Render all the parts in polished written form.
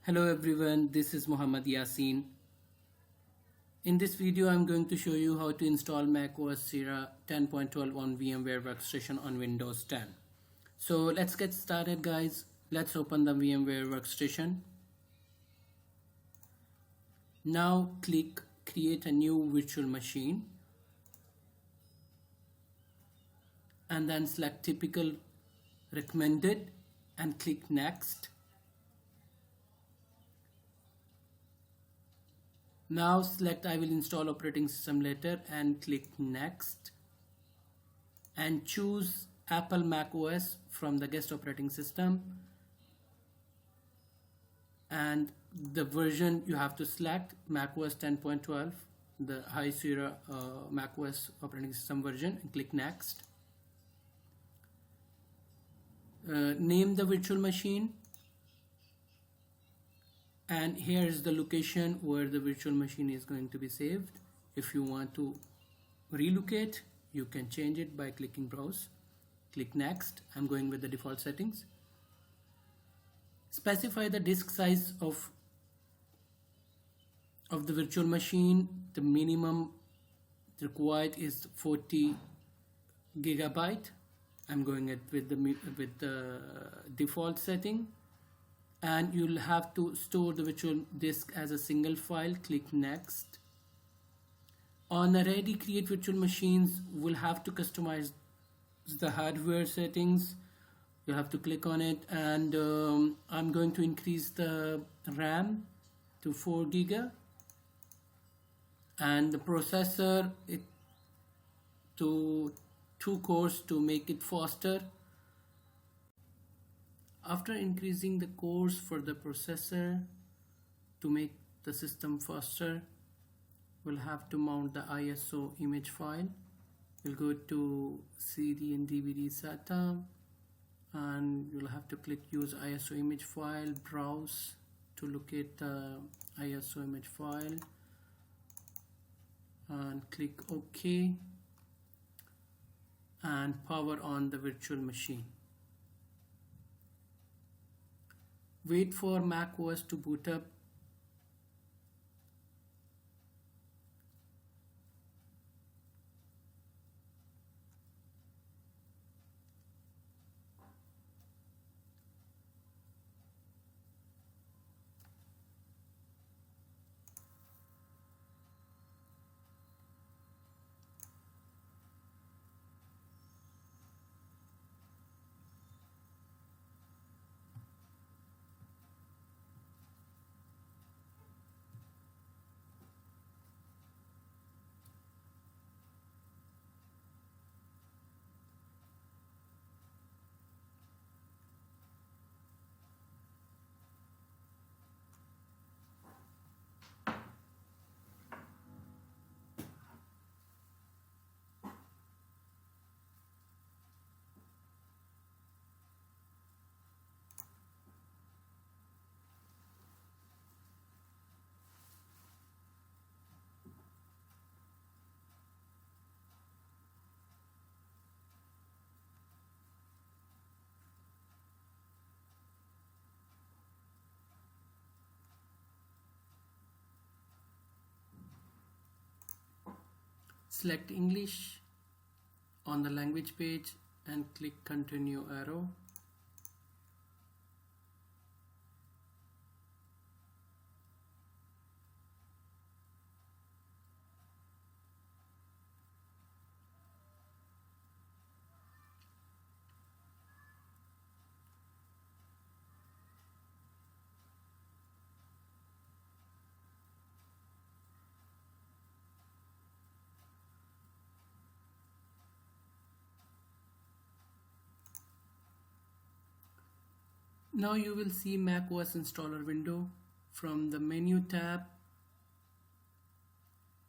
Hello everyone, this is Muhammad Yasin. In this video, I'm going to show you how to install macOS Sierra 10.12 on VMware Workstation on Windows 10. So let's get started, guys. Let's open the VMware Workstation. Now click Create a new virtual machine and then select Typical Recommended and click Next. Now select I will install operating system later and click Next and choose Apple macOS from the guest operating system, and the version you have to select macOS 10.12, the High Sierra macOS operating system version, and click Next. Name the virtual machine, and here is the location where the virtual machine is going to be saved. If you want to relocate, you can change it by clicking Browse. Click Next. I'm going with the default settings. Specify the disk size of the virtual machine. The minimum required is 40 gigabyte. I'm going with the default setting. And you'll have to store the virtual disk as a single file. Click Next. On a ready create virtual machines, we'll have to customize the hardware settings. You have to click on it, and I'm going to increase the RAM to 4 giga and the processor to 2 cores to make it faster. After increasing the cores for the processor to make the system faster, we'll have to mount the ISO image file. We'll go to CD and DVD SATA, and you'll have to click use ISO image file, browse to locate the ISO image file, and click OK and power on the virtual machine. Wait for macOS to boot up. Select English on the language page and click Continue arrow. Now you will see macOS installer window. From the menu tab,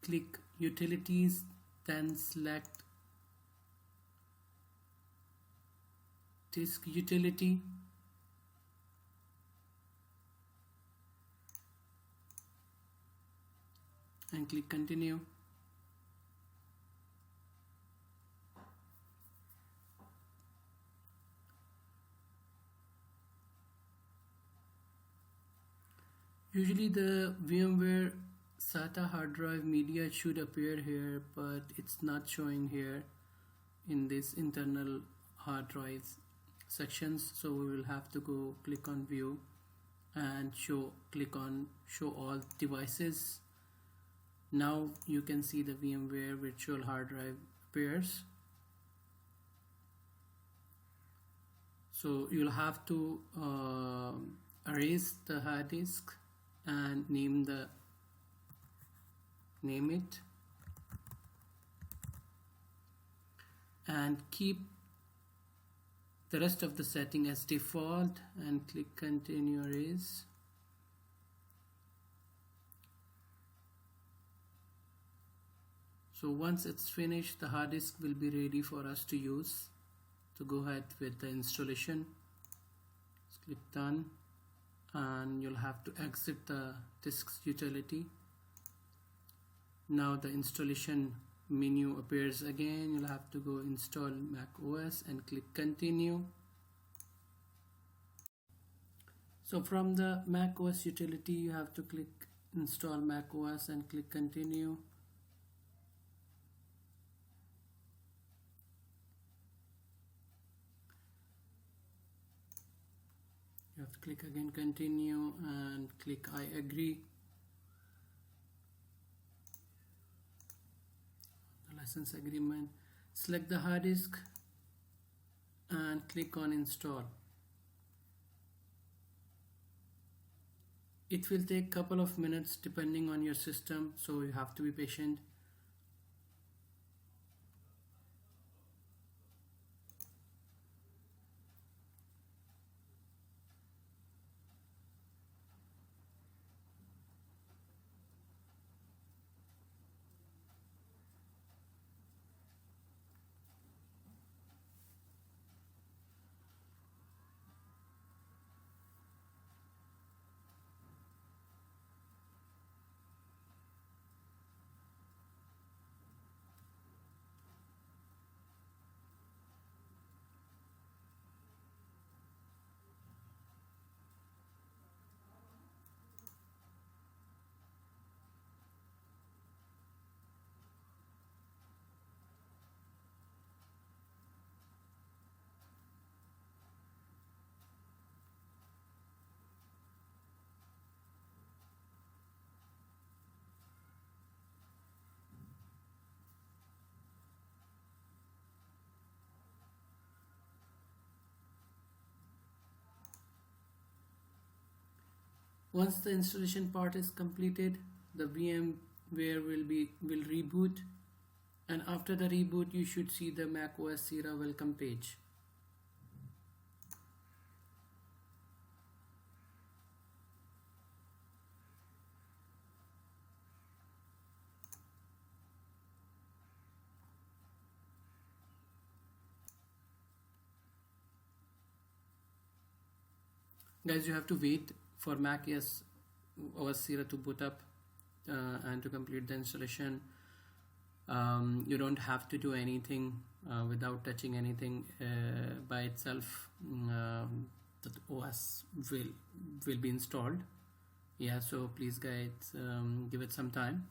click Utilities, then select Disk Utility. And click Continue. Usually the VMware SATA hard drive media should appear here, but it's not showing here in this internal hard drives sections. So we will have to go click on view and click on show all devices. Now you can see the VMware virtual hard drive appears. So you'll have to erase the hard disk and name it, and keep the rest of the setting as default and click continue erase. So once it's finished, the hard disk will be ready for us to use. To go ahead with the installation, just click done, and you'll have to exit the disks utility. Now the installation menu appears again. You'll have to go install macOS and click continue. So from the macOS utility, you have to click install macOS and click continue. You have to click again continue and click I agree. The license agreement. Select the hard disk and click on install. It will take a couple of minutes depending on your system, so you have to be patient. Once the installation part is completed, the VMware will reboot, and after the reboot you should see the macOS Sierra welcome page. Guys, you have to wait for macOS Sierra to boot up and to complete the installation. You don't have to do anything without touching anything by itself. The OS will be installed. Yeah, so please guys, give it some time.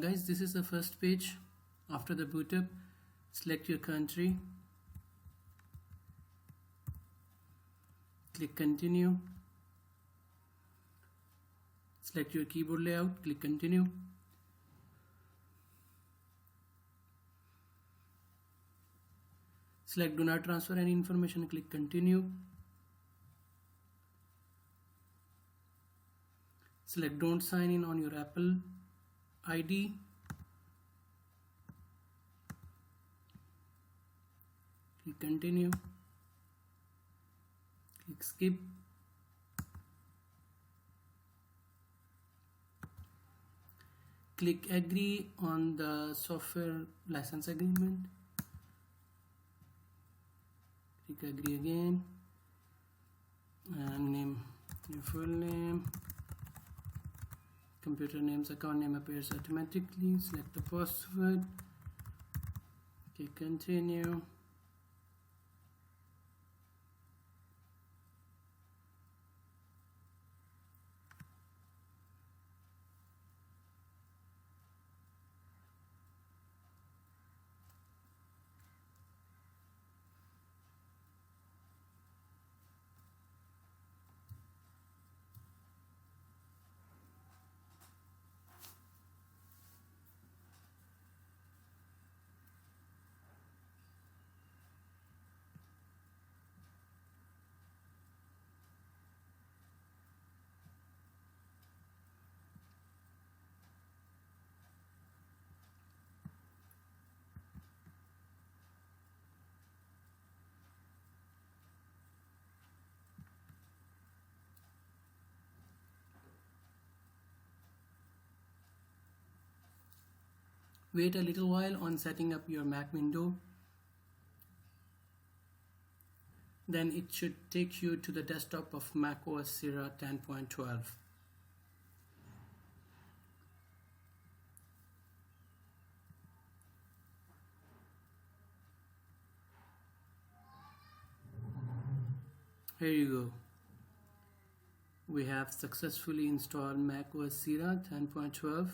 Guys, this is the first page. After the boot up, select your country, click continue, select your keyboard layout, click continue. Select do not transfer any information, click continue. Select don't sign in on your Apple ID, Click continue, click skip, click agree on the software license agreement, click agree again, and name your full name, computer name's account name appears automatically, select the password, click continue, wait a little while on setting up your Mac window. Then it should take you to the desktop of macOS Sierra 10.12. Here you go. We have successfully installed macOS Sierra 10.12.